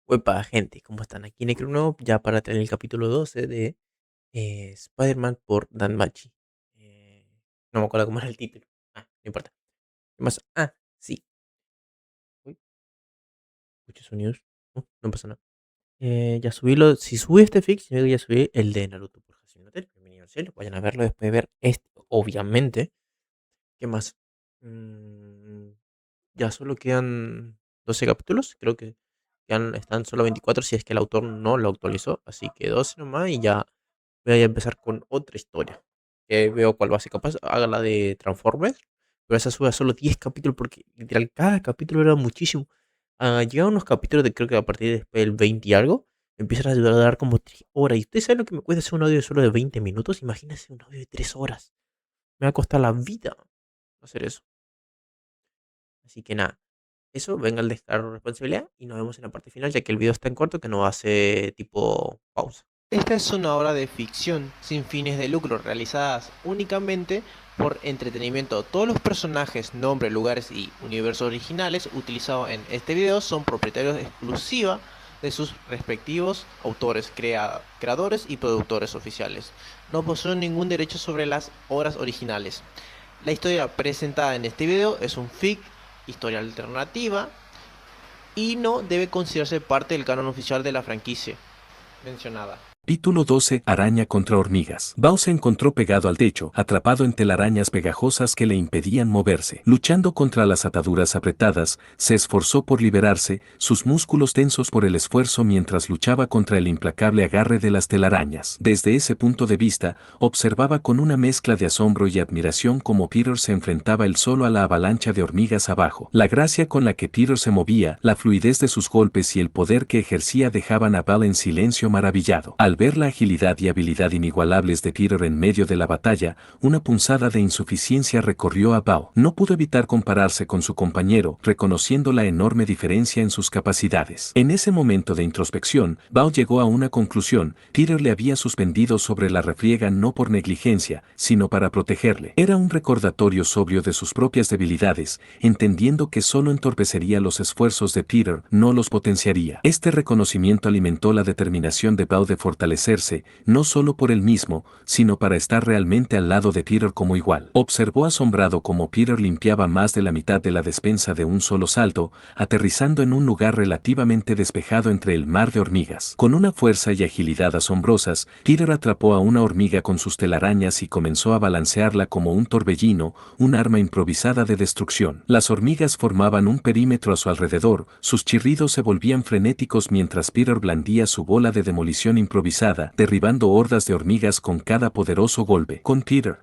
Uepa, gente, ¿cómo están? Aquí Necrono, ya para traer el capítulo 12 de Spider-Man por Dan Machi. Eh, no me acuerdo cómo era el título. No importa. ¿Qué más? Sí. Uy, escucho sonidos. No pasa nada. Ya subí si subí este fix, yo ya subí el de Naruto por Hashimoto Hotel. Bienvenido al cielo. Vayan a verlo después de ver este, obviamente. ¿Qué más? Mm, ya solo quedan 12 capítulos. Creo que están solo 24 si es que el autor no lo actualizó. Así que 12 nomás y ya voy a empezar con otra historia. Que veo cuál va a ser capaz. Haga la de Transformers. Pero esa sube a solo 10 capítulos porque literal cada capítulo era muchísimo. Llegan unos capítulos de creo que a partir de después del 20 y algo. Empiezan a ayudar a dar como 3 horas. ¿Y ustedes saben lo que me cuesta hacer un audio solo de 20 minutos? Imagínense un audio de 3 horas. Me va a costar la vida hacer eso. Así que nada. Eso, venga el descargo de responsabilidad. Y nos vemos en la parte final, ya que el video está en corto, que no hace tipo pausa. Esta es una obra de ficción sin fines de lucro realizadas únicamente por entretenimiento. Todos los personajes, nombres, lugares y universos originales utilizados en este video son propietarios exclusiva de sus respectivos autores, creadores y productores oficiales. No poseen ningún derecho sobre las obras originales. La historia presentada en este video es un fic, historia alternativa, y no debe considerarse parte del canon oficial de la franquicia mencionada. Capítulo 12. Araña contra hormigas. Bao se encontró pegado al techo, atrapado en telarañas pegajosas que le impedían moverse. Luchando contra las ataduras apretadas, se esforzó por liberarse, sus músculos tensos por el esfuerzo mientras luchaba contra el implacable agarre de las telarañas. Desde ese punto de vista, observaba con una mezcla de asombro y admiración cómo Peter se enfrentaba él solo a la avalancha de hormigas abajo. La gracia con la que Peter se movía, la fluidez de sus golpes y el poder que ejercía dejaban a Bao en silencio maravillado. Al ver la agilidad y habilidad inigualables de Peter en medio de la batalla, una punzada de insuficiencia recorrió a Bao. No pudo evitar compararse con su compañero, reconociendo la enorme diferencia en sus capacidades. En ese momento de introspección, Bao llegó a una conclusión: Peter le había suspendido sobre la refriega no por negligencia, sino para protegerle. Era un recordatorio sobrio de sus propias debilidades, entendiendo que solo entorpecería los esfuerzos de Peter, no los potenciaría. Este reconocimiento alimentó la determinación de Bao de fortalecerse, no solo por él mismo, sino para estar realmente al lado de Peter como igual. Observó asombrado cómo Peter limpiaba más de la mitad de la despensa de un solo salto, aterrizando en un lugar relativamente despejado entre el mar de hormigas. Con una fuerza y agilidad asombrosas, Peter atrapó a una hormiga con sus telarañas y comenzó a balancearla como un torbellino, un arma improvisada de destrucción. Las hormigas formaban un perímetro a su alrededor, sus chirridos se volvían frenéticos mientras Peter blandía su bola de demolición improvisada, derribando hordas de hormigas con cada poderoso golpe.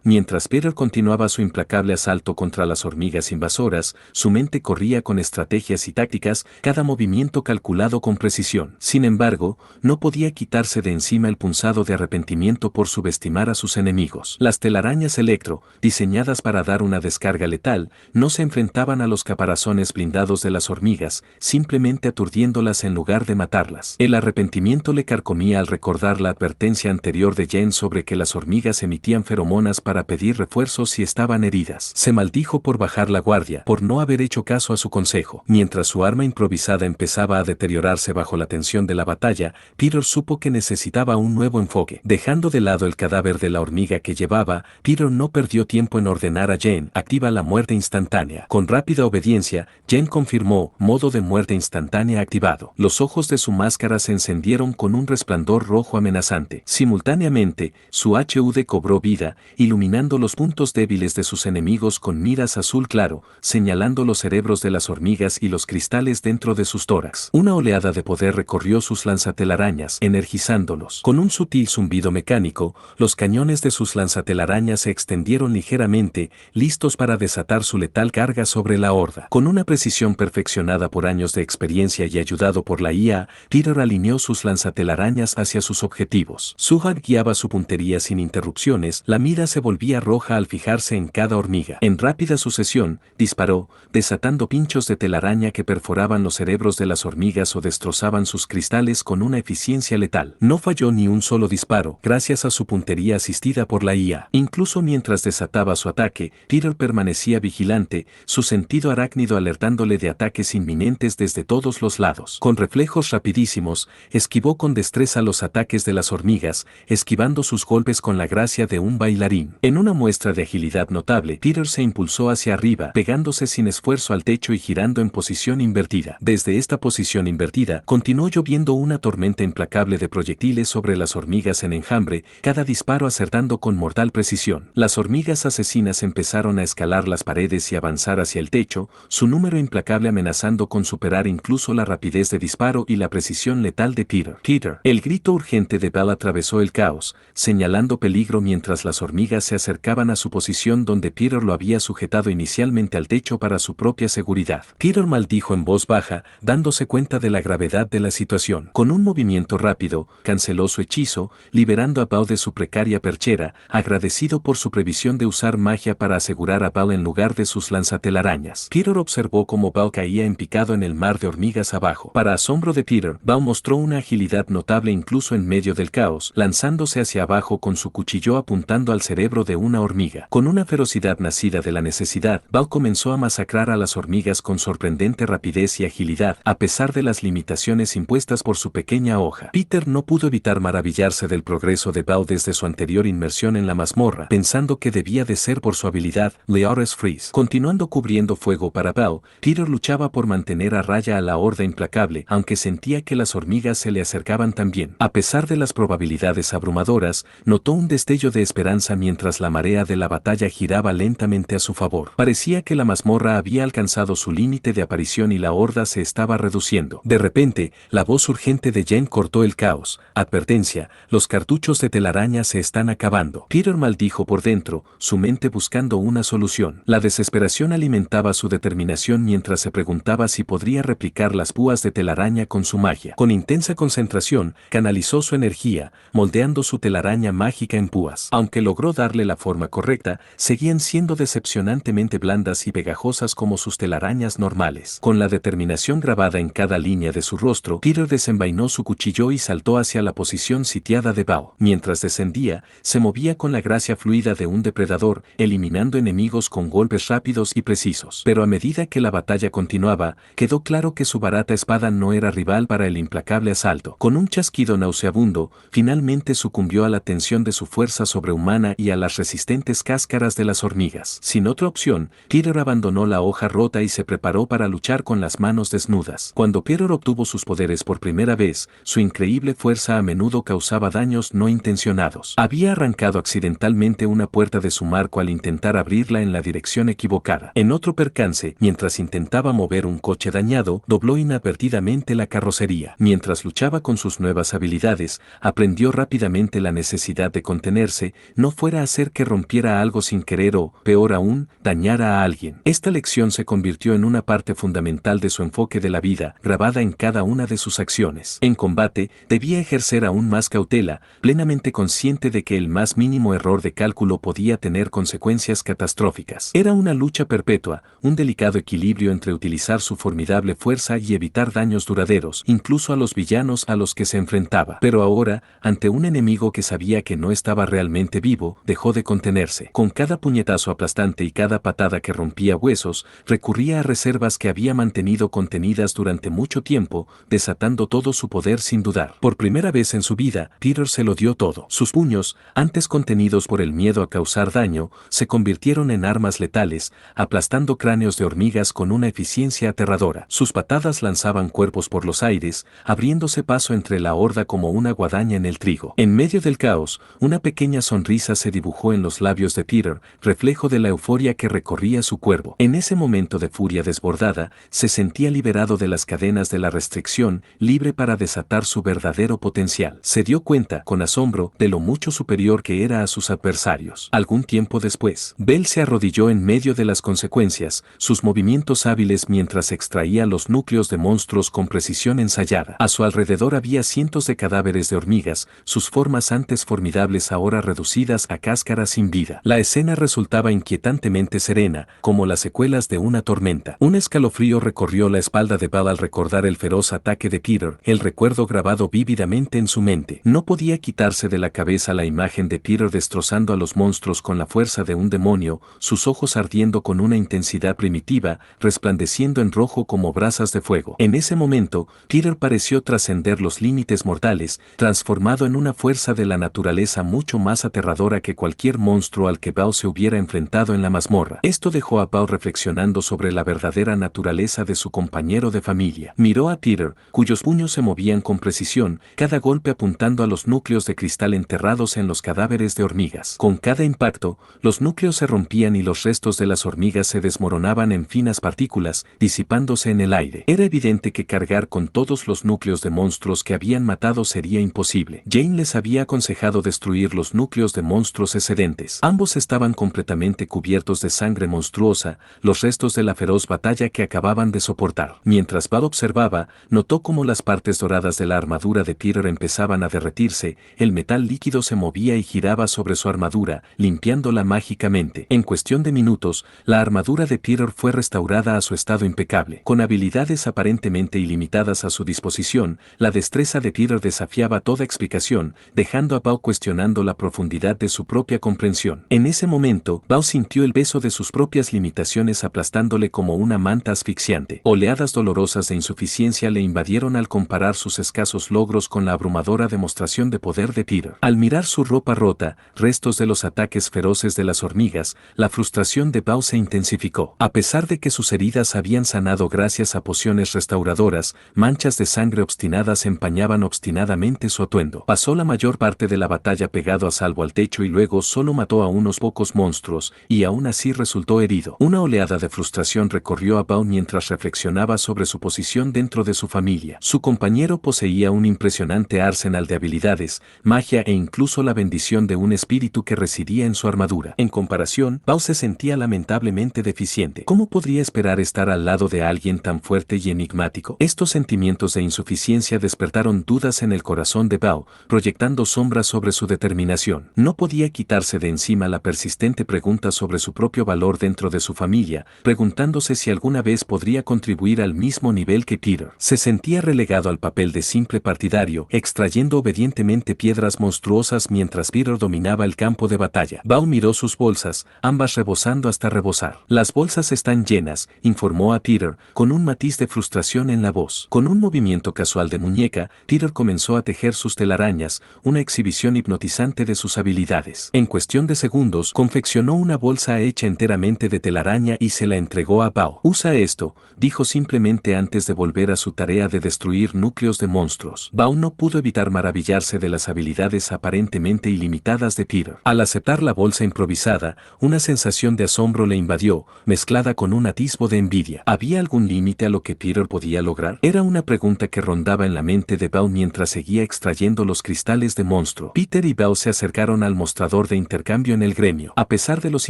Mientras Peter continuaba su implacable asalto contra las hormigas invasoras, su mente corría con estrategias y tácticas, cada movimiento calculado con precisión. Sin embargo, no podía quitarse de encima el punzado de arrepentimiento por subestimar a sus enemigos. Las telarañas Electro, diseñadas para dar una descarga letal, no se enfrentaban a los caparazones blindados de las hormigas, simplemente aturdiéndolas en lugar de matarlas. El arrepentimiento le carcomía al recordar la advertencia anterior de Jen sobre que las hormigas emitían feromonas para pedir refuerzos si estaban heridas. Se maldijo por bajar la guardia, por no haber hecho caso a su consejo. Mientras su arma improvisada empezaba a deteriorarse bajo la tensión de la batalla, Peter supo que necesitaba un nuevo enfoque. Dejando de lado el cadáver de la hormiga que llevaba, Peter no perdió tiempo en ordenar a Jen: activa la muerte instantánea. Con rápida obediencia, Jen confirmó: modo de muerte instantánea activado. Los ojos de su máscara se encendieron con un resplandor rojo amenazante. Simultáneamente, su HUD cobró vida, iluminando los puntos débiles de sus enemigos con miras azul claro, señalando los cerebros de las hormigas y los cristales dentro de sus tórax. Una oleada de poder recorrió sus lanzatelarañas, energizándolos. Con un sutil zumbido mecánico, los cañones de sus lanzatelarañas se extendieron ligeramente, listos para desatar su letal carga sobre la horda. Con una precisión perfeccionada por años de experiencia y ayudado por la IA, Peter alineó sus lanzatelarañas hacia sus sus objetivos. Suhad guiaba su puntería sin interrupciones, la mira se volvía roja al fijarse en cada hormiga. En rápida sucesión, disparó, desatando pinchos de telaraña que perforaban los cerebros de las hormigas o destrozaban sus cristales con una eficiencia letal. No falló ni un solo disparo, gracias a su puntería asistida por la IA. Incluso mientras desataba su ataque, Peter permanecía vigilante, su sentido arácnido alertándole de ataques inminentes desde todos los lados. Con reflejos rapidísimos, esquivó con destreza los ataques de las hormigas, esquivando sus golpes con la gracia de un bailarín. En una muestra de agilidad notable, Peter se impulsó hacia arriba, pegándose sin esfuerzo al techo y girando en posición invertida. Desde esta posición invertida, continuó lloviendo una tormenta implacable de proyectiles sobre las hormigas en enjambre, cada disparo acertando con mortal precisión. Las hormigas asesinas empezaron a escalar las paredes y avanzar hacia el techo, su número implacable amenazando con superar incluso la rapidez de disparo y la precisión letal de Peter. Peter. El grito urgente de Bell atravesó el caos, señalando peligro mientras las hormigas se acercaban a su posición donde Peter lo había sujetado inicialmente al techo para su propia seguridad. Peter maldijo en voz baja, dándose cuenta de la gravedad de la situación. Con un movimiento rápido, canceló su hechizo, liberando a Bell de su precaria perchera, agradecido por su previsión de usar magia para asegurar a Bell en lugar de sus lanzatelarañas. Peter observó cómo Bell caía en picado en el mar de hormigas abajo. Para asombro de Peter, Bell mostró una agilidad notable incluso en medio del caos, lanzándose hacia abajo con su cuchillo apuntando al cerebro de una hormiga. Con una ferocidad nacida de la necesidad, Bell comenzó a masacrar a las hormigas con sorprendente rapidez y agilidad, a pesar de las limitaciones impuestas por su pequeña hoja. Peter no pudo evitar maravillarse del progreso de Bell desde su anterior inmersión en la mazmorra, pensando que debía de ser por su habilidad, Leoris Freeze. Continuando cubriendo fuego para Bell, Peter luchaba por mantener a raya a la horda implacable, aunque sentía que las hormigas se le acercaban también. A pesar de las probabilidades abrumadoras, notó un destello de esperanza mientras la marea de la batalla giraba lentamente a su favor. Parecía que la mazmorra había alcanzado su límite de aparición y la horda se estaba reduciendo. De repente, la voz urgente de Jen cortó el caos. Advertencia, los cartuchos de telaraña se están acabando. Peter maldijo por dentro, su mente buscando una solución. La desesperación alimentaba su determinación mientras se preguntaba si podría replicar las púas de telaraña con su magia. Con intensa concentración, canalizó su energía, moldeando su telaraña mágica en púas. Aunque logró darle la forma correcta, seguían siendo decepcionantemente blandas y pegajosas como sus telarañas normales. Con la determinación grabada en cada línea de su rostro, Peter desenvainó su cuchillo y saltó hacia la posición sitiada de Bell. Mientras descendía, se movía con la gracia fluida de un depredador, eliminando enemigos con golpes rápidos y precisos. Pero a medida que la batalla continuaba, quedó claro que su barata espada no era rival para el implacable asalto. Con un chasquido nauseabundo, finalmente sucumbió a la tensión de su fuerza sobrehumana y a las resistentes cáscaras de las hormigas. Sin otra opción, Peter abandonó la hoja rota y se preparó para luchar con las manos desnudas. Cuando Peter obtuvo sus poderes por primera vez, su increíble fuerza a menudo causaba daños no intencionados. Había arrancado accidentalmente una puerta de su marco al intentar abrirla en la dirección equivocada. En otro percance, mientras intentaba mover un coche dañado, dobló inadvertidamente la carrocería. Mientras luchaba con sus nuevas habilidades, aprendió rápidamente la necesidad de contenerse, no fuera a hacer que rompiera algo sin querer o, peor aún, dañara a alguien. Esta lección se convirtió en una parte fundamental de su enfoque de la vida, grabada en cada una de sus acciones. En combate, debía ejercer aún más cautela, plenamente consciente de que el más mínimo error de cálculo podía tener consecuencias catastróficas. Era una lucha perpetua, un delicado equilibrio entre utilizar su formidable fuerza y evitar daños duraderos, incluso a los villanos a los que se enfrentaba. Pero ahora, ante un enemigo que sabía que no estaba realmente vivo, dejó de contenerse. Con cada puñetazo aplastante y cada patada que rompía huesos, recurría a reservas que había mantenido contenidas durante mucho tiempo, desatando todo su poder sin dudar. Por primera vez en su vida, Peter se lo dio todo. Sus puños, antes contenidos por el miedo a causar daño, se convirtieron en armas letales, aplastando cráneos de hormigas con una eficiencia aterradora. Sus patadas lanzaban cuerpos por los aires, abriéndose paso entre la horda como una guadaña en el trigo. En medio del caos, una pequeña sonrisa se dibujó en los labios de Peter, reflejo de la euforia que recorría su cuerpo. En ese momento de furia desbordada, se sentía liberado de las cadenas de la restricción, libre para desatar su verdadero potencial. Se dio cuenta, con asombro, de lo mucho superior que era a sus adversarios. Algún tiempo después, Bell se arrodilló en medio de las consecuencias, sus movimientos hábiles mientras extraía los núcleos de monstruos con precisión ensayada. A su alrededor había cientos de cadáveres cadáveres de hormigas, sus formas antes formidables ahora reducidas a cáscaras sin vida. La escena resultaba inquietantemente serena, como las secuelas de una tormenta. Un escalofrío recorrió la espalda de Val al recordar el feroz ataque de Peter, el recuerdo grabado vívidamente en su mente. No podía quitarse de la cabeza la imagen de Peter destrozando a los monstruos con la fuerza de un demonio, sus ojos ardiendo con una intensidad primitiva, resplandeciendo en rojo como brasas de fuego. En ese momento, Peter pareció trascender los límites mortales, transformado en una fuerza de la naturaleza mucho más aterradora que cualquier monstruo al que Bao se hubiera enfrentado en la mazmorra. Esto dejó a Bao reflexionando sobre la verdadera naturaleza de su compañero de familia. Miró a Peter, cuyos puños se movían con precisión, cada golpe apuntando a los núcleos de cristal enterrados en los cadáveres de hormigas. Con cada impacto, los núcleos se rompían y los restos de las hormigas se desmoronaban en finas partículas, disipándose en el aire. Era evidente que cargar con todos los núcleos de monstruos que habían matado sería imposible. Jane les había aconsejado destruir los núcleos de monstruos excedentes. Ambos estaban completamente cubiertos de sangre monstruosa, los restos de la feroz batalla que acababan de soportar. Mientras Val observaba, notó cómo las partes doradas de la armadura de Peter empezaban a derretirse, el metal líquido se movía y giraba sobre su armadura, limpiándola mágicamente. En cuestión de minutos, la armadura de Peter fue restaurada a su estado impecable. Con habilidades aparentemente ilimitadas a su disposición, la destreza de Peter desafiaba toda explicación, dejando a Bao cuestionando la profundidad de su propia comprensión. En ese momento, Bao sintió el peso de sus propias limitaciones aplastándole como una manta asfixiante. Oleadas dolorosas de insuficiencia le invadieron al comparar sus escasos logros con la abrumadora demostración de poder de Peter. Al mirar su ropa rota, restos de los ataques feroces de las hormigas, la frustración de Bao se intensificó. A pesar de que sus heridas habían sanado gracias a pociones restauradoras, manchas de sangre obstinadas empañaban obstinadamente su atuendo. Pasó la mayor parte de la batalla pegado a salvo al techo y luego solo mató a unos pocos monstruos, y aún así resultó herido. Una oleada de frustración recorrió a Bao mientras reflexionaba sobre su posición dentro de su familia. Su compañero poseía un impresionante arsenal de habilidades, magia e incluso la bendición de un espíritu que residía en su armadura. En comparación, Bao se sentía lamentablemente deficiente. ¿Cómo podría esperar estar al lado de alguien tan fuerte y enigmático? Estos sentimientos de insuficiencia despertaron dudas en el corazón de Bao, proyectando sombras sobre su determinación. No podía quitarse de encima la persistente pregunta sobre su propio valor dentro de su familia, preguntándose si alguna vez podría contribuir al mismo nivel que Peter. Se sentía relegado al papel de simple partidario, extrayendo obedientemente piedras monstruosas mientras Peter dominaba el campo de batalla. Bao miró sus bolsas, ambas rebosando hasta rebosar. Las bolsas están llenas, informó a Peter, con un matiz de frustración en la voz. Con un movimiento casual de muñeca, Peter comenzó a tejer sus telarañas, una exhibición hipnotizante de sus habilidades. En cuestión de segundos, confeccionó una bolsa hecha enteramente de telaraña y se la entregó a Bao. Usa esto, dijo simplemente antes de volver a su tarea de destruir núcleos de monstruos. Bao no pudo evitar maravillarse de las habilidades aparentemente ilimitadas de Peter. Al aceptar la bolsa improvisada, una sensación de asombro le invadió, mezclada con un atisbo de envidia. ¿Había algún límite a lo que Peter podía lograr? Era una pregunta que rondaba en la mente de Bao mientras seguía extrayendo los cristales de monstruo. Peter y Bao se acercaron al mostrador de intercambio en el gremio. A pesar de los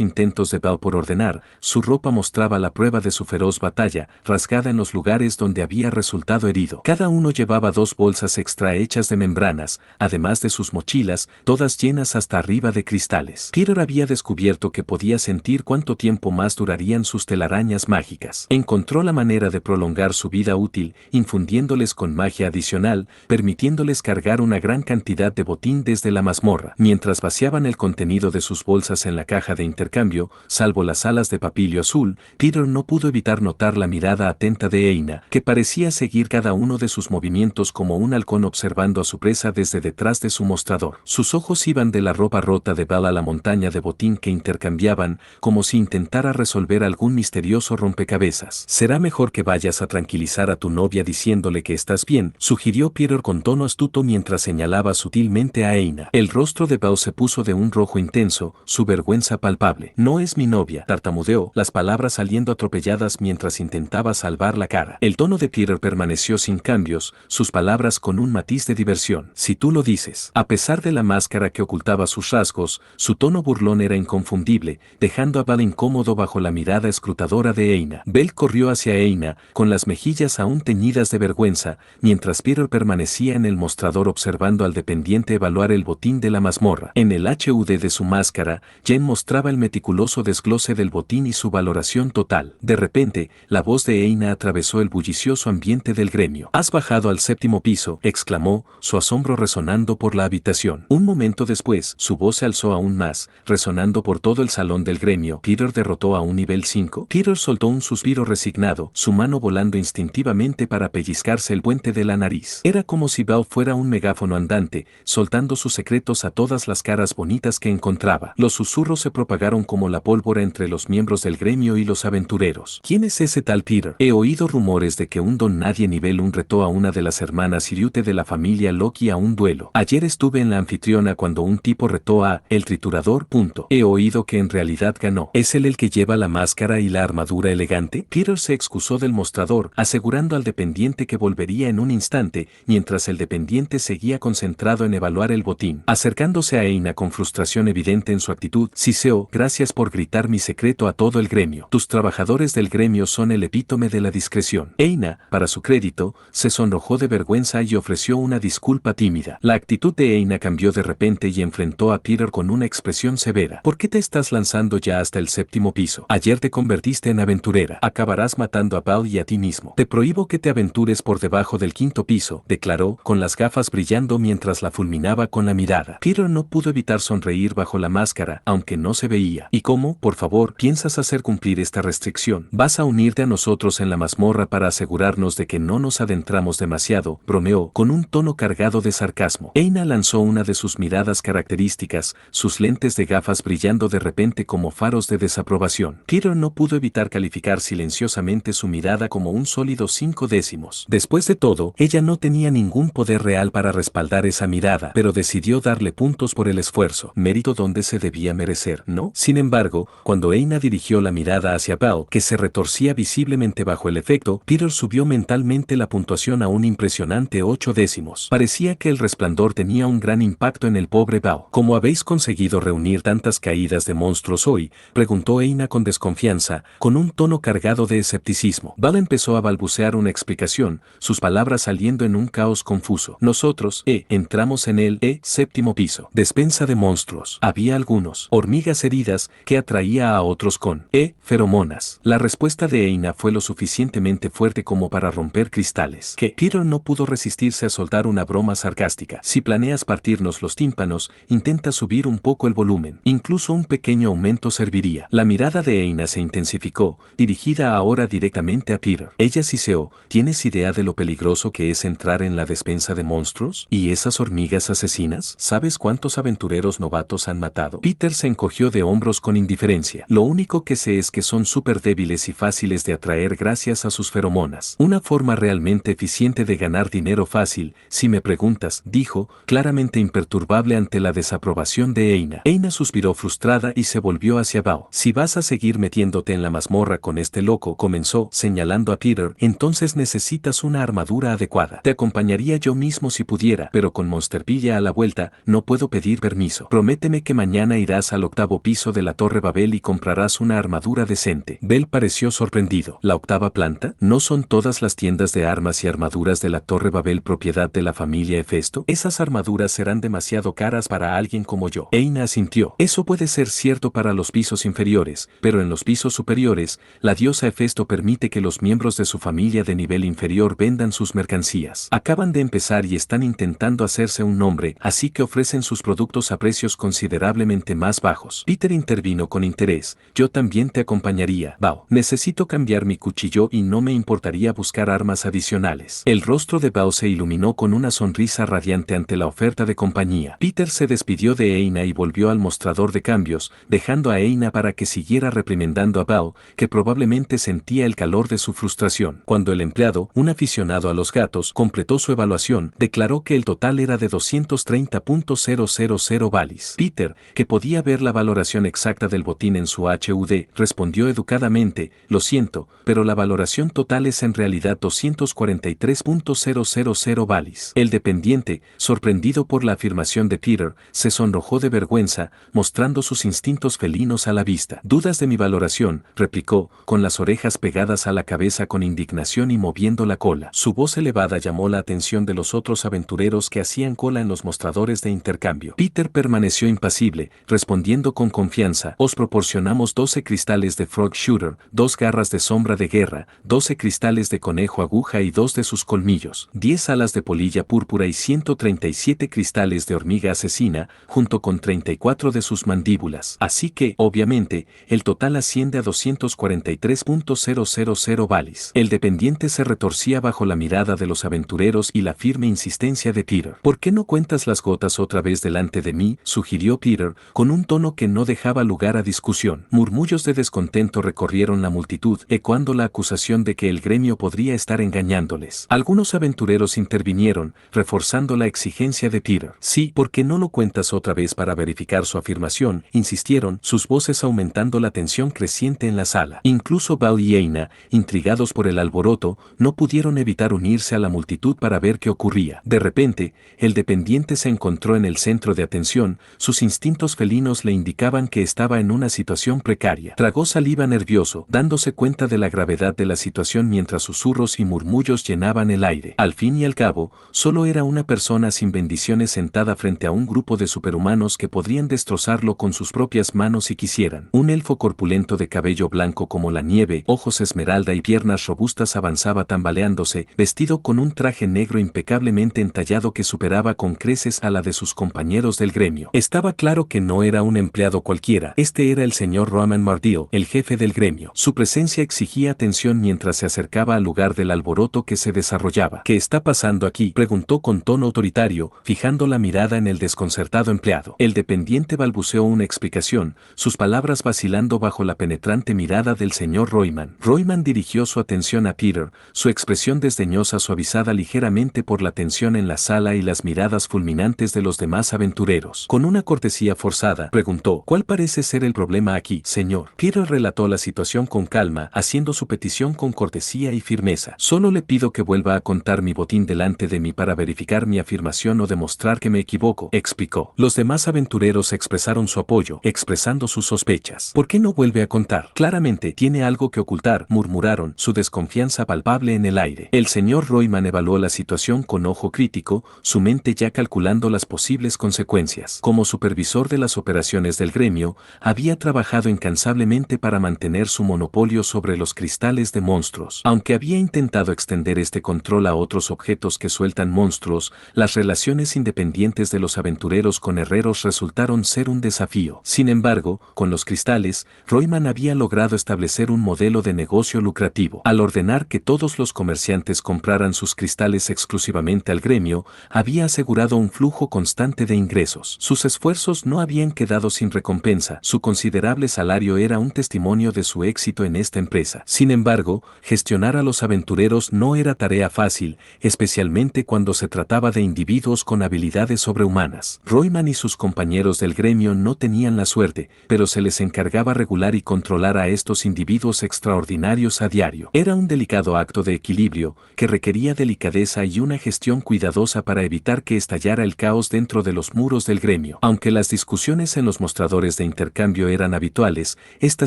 intentos de Bao por ordenar, su ropa mostraba la prueba de su feroz batalla, rasgada en los lugares donde había resultado herido. Cada uno llevaba 2 bolsas extra hechas de membranas, además de sus mochilas, todas llenas hasta arriba de cristales. Peter había descubierto que podía sentir cuánto tiempo más durarían sus telarañas mágicas. Encontró la manera de prolongar su vida útil, infundiéndoles con magia adicional, permitiéndoles cargar una gran cantidad de botín desde la mazmorra. Mientras vaciaban el contenido de sus bolsas en la caja de intercambio, salvo las alas de papilio azul, Peter no pudo evitar notar la mirada atenta de Eina, que parecía seguir cada uno de sus movimientos como un halcón observando a su presa desde detrás de su mostrador. Sus ojos iban de la ropa rota de Val a la montaña de botín que intercambiaban, como si intentara resolver algún misterioso rompecabezas. Será mejor que vayas a tranquilizar a tu novia diciéndole que estás bien, sugirió Peter con tono astuto mientras señalaba sutilmente a Eina. El rostro de Bao se puso de un rojo intenso, su vergüenza palpable. No es mi novia, tartamudeó, las palabras saliendo atropelladas mientras intentaba salvar la cara. El tono de Peter permaneció sin cambios, sus palabras con un matiz de diversión. Si tú lo dices. A pesar de la máscara que ocultaba sus rasgos, su tono burlón era inconfundible, dejando a Val incómodo bajo la mirada escrutadora de Eina. Bell corrió hacia Eina, con las mejillas aún teñidas de vergüenza, mientras Peter permanecía en el mostrador observando al dependiente evaluar el botín de la mazmorra. En el HUD de su máscara, Jen mostraba el meticuloso desglose del botín y su valoración total. De repente, la voz de Eina atravesó el bullicioso ambiente del gremio. «¿Has bajado al 7º piso?», exclamó, su asombro resonando por la habitación. Un momento después, su voz se alzó aún más, resonando por todo el salón del gremio. «¿Peter derrotó a un nivel 5? Peter soltó un suspiro resignado, su mano volando instintivamente para pellizcarse el puente de la nariz. Era como si Bao fuera un megáfono andante, soltando sus secretos a todas las caras bonitas que encontraba. Los susurros se propagaron como la pólvora entre los miembros del gremio y los aventureros. «¿Quién es ese tal Peter? He oído rumores de que un don nadie nivel 1 retó a una de las hermanas Iriute de la familia Loki a un duelo. Ayer estuve en la anfitriona cuando un tipo retó a el triturador. He oído que en realidad ganó. ¿Es él el que lleva la máscara y la armadura elegante?» Peter se excusó del mostrador, asegurando al dependiente que volvería en un instante, mientras el dependiente seguía concentrado en evaluar el botín. Acercándose a Eina con frustración evidente en su actitud, «Siseo, gracias por gritar mi secreto a todo el gremio. Tus trabajadores del gremio son el epítome de la discreción». Eina, para su crédito, se sonrojó de vergüenza y ofreció una disculpa tímida. La actitud de Eina cambió de repente y enfrentó a Peter con una expresión severa. «¿Por qué te estás lanzando ya hasta el 7º piso? Ayer te convertiste en aventurera. Acabarás matando a Bao y a ti mismo. Te prohíbo que te aventures por debajo del 5º piso», declaró, con las gafas brillando mientras la fulminaba con la mirada. Peter no pudo evitar sonreír bajo la máscara, aunque no se veía. «¿Y cómo, por favor, piensas hacer cumplir esta restricción? ¿Vas a unirte a nosotros en la mazmorra para asegurarnos de que no nos adentramos demasiado?», bromeó, con un tono cargado de sarcasmo. Eina lanzó una de sus miradas características, sus lentes de gafas brillando de repente como faros de desaprobación. Peter no pudo evitar calificar silenciosamente su mirada como un sólido 5 décimos. Después de todo, ella no tenía ningún poder real para respaldar esa mirada, pero decidió darle puntos por el esfuerzo, mérito donde se debía merecer, ¿no? Sin embargo, cuando Eina dirigió la mirada hacia Bao, que se retorcía visiblemente bajo el efecto, Peter subió mentalmente la puntuación a un impresionante 8 décimos. Parecía que el resplandor tenía un gran impacto en el pobre Bao. «¿Cómo habéis conseguido reunir tantas caídas de monstruos hoy?», preguntó Eina con desconfianza, con un tono cargado de escepticismo. Bao empezó a balbucear una explicación, sus palabras saliendo en un caos confuso. «Nosotros, entramos en el 7º piso. Despensa de monstruos. Había algunos hormigas heridas que atraía a otros con feromonas». La respuesta de Eina fue lo suficientemente fuerte como para romper cristales. Que Peter no pudo resistirse a soltar una broma sarcástica. «Si planeas partirnos los tímpanos, intenta subir un poco el volumen. Incluso un pequeño aumento serviría». La mirada de Eina se intensificó, dirigida ahora directamente a Peter. «Ella siseó, ¿tienes idea de lo peligroso que es entrar en la despensa de monstruos? ¿Y esas hormigas asesinas? ¿Sabes cuántos aventureros novatos han matado?» Peter se encogió de hombros con indiferencia. «Lo único que sé es que son súper débiles y fáciles de atraer gracias a sus feromonas. Una forma realmente eficiente de ganar dinero fácil, si me preguntas», dijo, claramente imperturbable ante la desaprobación de Eina. Eina suspiró frustrada y se volvió hacia Bao. «Si vas a seguir metiéndote en la mazmorra con este loco», comenzó, señalando a Peter, «entonces necesitas una armadura adecuada. Te acompañaría yo mismo si pudiera, pero con Monsterpilla a la vuelta, no puedo pedir permiso. Prométeme que mañana irás al 8º piso de la Torre Babel y comprarás una armadura decente». Bell pareció sorprendido. «¿La 8ª planta? ¿No son todas las tiendas de armas y armaduras de la Torre Babel propiedad de la familia Hefesto? Esas armaduras serán demasiado caras para alguien como yo». Eina asintió. «Eso puede ser cierto para los pisos inferiores, pero en los pisos superiores, la diosa Hefesto permite que los miembros de su familia de nivel inferior vendan sus mercancías. Acaban de empezar y están intentando hacerse un nombre, así que ofrecen sus productos a precios considerablemente más bajos». Peter intervino con interés. «Yo también te acompañaría, Bao. Necesito cambiar mi cuchillo y no me importaría buscar armas adicionales». El rostro de Bao se iluminó con una sonrisa radiante ante la oferta de compañía. Peter se despidió de Eina y volvió al mostrador de cambios, dejando a Eina para que siguiera reprimendando a Bao, que probablemente sentía el calor de su frustración. Cuando el empleado, un aficionado a los gatos, completó su evaluación, declaró que el total era de 230.000 balis. Peter, que podía ver la valoración exacta del botín en su HUD, respondió educadamente: «Lo siento, pero la valoración total es en realidad 243.000 balis». El dependiente, sorprendido por la afirmación de Peter, se sonrojó de vergüenza, mostrando sus instintos felinos a la vista. «¿Dudas de mi valoración?», replicó, con las orejas pegadas a la cabeza con indignación y moviendo la cola. Su voz elevada llamó la atención de los los otros aventureros que hacían cola en los mostradores de intercambio. Peter permaneció impasible, respondiendo con confianza: os proporcionamos 12 cristales de Frog Shooter, 2 garras de sombra de guerra, 12 cristales de conejo aguja y 2 de sus colmillos, 10 alas de polilla púrpura y 137 cristales de hormiga asesina, junto con 34 de sus mandíbulas. Así que, obviamente, el total asciende a 243.000 valis. El dependiente se retorcía bajo la mirada de los aventureros y la firme insistencia de Peter. ¿Por qué no cuentas las gotas otra vez delante de mí?, sugirió Peter, con un tono que no dejaba lugar a discusión. Murmullos de descontento recorrieron la multitud, ecoando la acusación de que el gremio podría estar engañándoles. Algunos aventureros intervinieron, reforzando la exigencia de Peter. Sí, ¿por qué no lo cuentas otra vez para verificar su afirmación?, insistieron, sus voces aumentando la tensión creciente en la sala. Incluso Val y Aina, intrigados por el alboroto, no pudieron evitar unirse a la multitud para ver qué ocurría. De repente, el dependiente se encontró en el centro de atención, sus instintos felinos le indicaban que estaba en una situación precaria. Tragó saliva nervioso, dándose cuenta de la gravedad de la situación mientras susurros y murmullos llenaban el aire. Al fin y al cabo, solo era una persona sin bendiciones sentada frente a un grupo de superhumanos que podrían destrozarlo con sus propias manos si quisieran. Un elfo corpulento de cabello blanco como la nieve, ojos esmeralda y piernas robustas avanzaba tambaleándose, vestido con un traje negro impecablemente entallado que superaba con creces a la de sus compañeros del gremio. Estaba claro que no era un empleado cualquiera, este era el señor Roman Mardill, el jefe del gremio. Su presencia exigía atención mientras se acercaba al lugar del alboroto que se desarrollaba. ¿Qué está pasando aquí?, preguntó con tono autoritario, fijando la mirada en el desconcertado empleado. El dependiente balbuceó una explicación, sus palabras vacilando bajo la penetrante mirada del señor Royman. Royman dirigió su atención a Peter, su expresión desdeñosa suavizada ligeramente por la tensión en la sala y las miradas fulminantes de los demás aventureros. Con una cortesía forzada, preguntó: ¿cuál parece ser el problema aquí, señor? Peter relató la situación con calma, haciendo su petición con cortesía y firmeza. Solo le pido que vuelva a contar mi botín delante de mí para verificar mi afirmación o demostrar que me equivoco, explicó. Los demás aventureros expresaron su apoyo, expresando sus sospechas. ¿Por qué no vuelve a contar? Claramente tiene algo que ocultar, murmuraron, su desconfianza palpable en el aire. El señor Royman evaluó la situación con ojo crítico, su mente ya calculando las posibles consecuencias. Como supervisor de las operaciones del gremio, había trabajado incansablemente para mantener su monopolio sobre los cristales de monstruos. Aunque había intentado extender este control a otros objetos que sueltan monstruos, las relaciones independientes de los aventureros con herreros resultaron ser un desafío. Sin embargo, con los cristales, Royman había logrado establecer un modelo de negocio lucrativo. Al ordenar que todos los comerciantes compraran sus cristales exclusivamente al gremio, había asegurado un flujo constante de ingresos. Sus esfuerzos no habían quedado sin recompensa, su considerable salario era un testimonio de su éxito en esta empresa. Sin embargo, gestionar a los aventureros no era tarea fácil, especialmente cuando se trataba de individuos con habilidades sobrehumanas. Royman y sus compañeros del gremio no tenían la suerte, pero se les encargaba regular y controlar a estos individuos extraordinarios a diario. Era un delicado acto de equilibrio, que requería delicadeza y una gestión cuidadosa para evitar que estallara el caos dentro de los muros del gremio. Aunque las discusiones en los mostradores de intercambio eran habituales, esta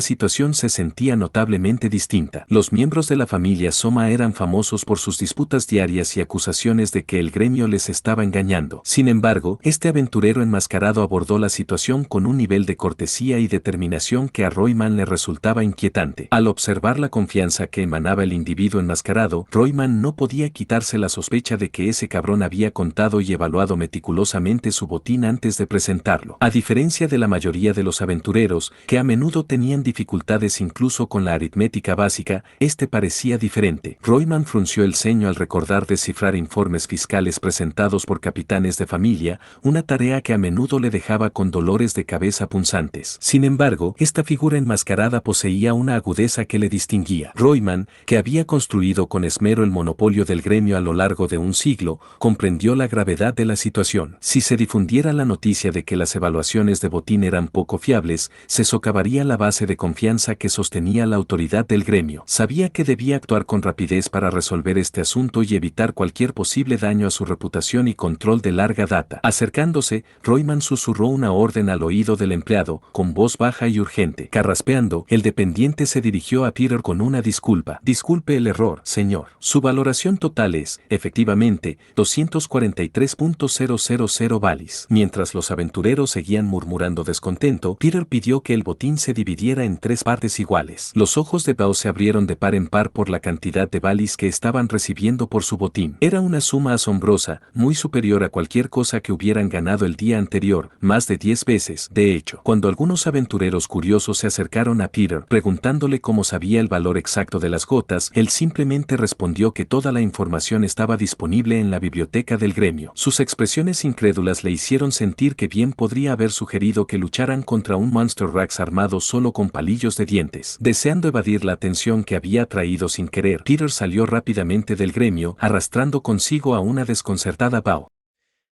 situación se sentía notablemente distinta. Los miembros de la familia Soma eran famosos por sus disputas diarias y acusaciones de que el gremio les estaba engañando. Sin embargo, este aventurero enmascarado abordó la situación con un nivel de cortesía y determinación que a Royman le resultaba inquietante. Al observar la confianza que emanaba el individuo enmascarado, Royman no podía quitarse la sospecha de que ese cabrón había contado y evaluado meticulosamente su botín antes de presentarlo. A diferencia de la mayoría de los aventureros, que a menudo tenían dificultades incluso con la aritmética básica, este parecía diferente. Royman frunció el ceño al recordar descifrar informes fiscales presentados por capitanes de familia, una tarea que a menudo le dejaba con dolores de cabeza punzantes. Sin embargo, esta figura enmascarada poseía una agudeza que le distinguía. Royman, que había construido con esmero el monopolio del gremio a lo largo de un siglo, comprendió la gravedad de la situación. Si se difundiera la noticia de que las evaluaciones de botín eran poco fiables, se socavaría la base de confianza que sostenía la autoridad del gremio. Sabía que debía actuar con rapidez para resolver este asunto y evitar cualquier posible daño a su reputación y control de larga data. Acercándose, Royman susurró una orden al oído del empleado, con voz baja y urgente. Carraspeando, el dependiente se dirigió a Peter con una disculpa. Disculpe el error, señor. Su valoración total es, efectivamente, aproximadamente 243.000 balis. Mientras los aventureros seguían murmurando descontento, Peter pidió que el botín se dividiera en 3 partes iguales. Los ojos de Bao se abrieron de par en par por la cantidad de balis que estaban recibiendo por su botín. Era una suma asombrosa, muy superior a cualquier cosa que hubieran ganado el día anterior, más de 10 veces. De hecho, cuando algunos aventureros curiosos se acercaron a Peter preguntándole cómo sabía el valor exacto de las gotas, él simplemente respondió que toda la información estaba disponible en la biblioteca del gremio. Sus expresiones incrédulas le hicieron sentir que bien podría haber sugerido que lucharan contra un Monster Rex armado solo con palillos de dientes. Deseando evadir la atención que había atraído sin querer, Peter salió rápidamente del gremio, arrastrando consigo a una desconcertada Bao.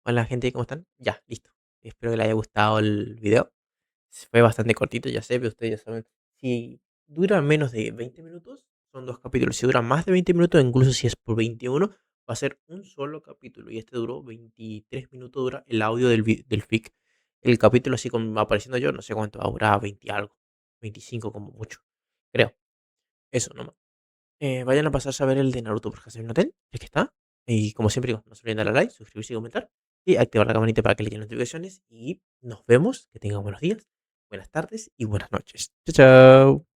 Hola gente, ¿cómo están? Ya, listo. Espero que les haya gustado el video. Fue bastante cortito, ya sé, pero ustedes ya saben. Si dura menos de 20 minutos, son 2 capítulos. Si dura más de 20 minutos, incluso si es por 21, va a ser un solo capítulo. Y este duró 23 minutos, dura el audio del FIC. El capítulo así como va apareciendo yo, no sé cuánto va a durar, 20 y algo. 25 como mucho. Creo. Eso nomás. Vayan a pasarse a ver el de Naruto por Hasemi no Hotel, el que está. Y como siempre digo, no se olviden darle a like, suscribirse y comentar. Y activar la campanita para que le lleguen notificaciones. Y nos vemos. Que tengan buenos días, buenas tardes y buenas noches. Chao, chao.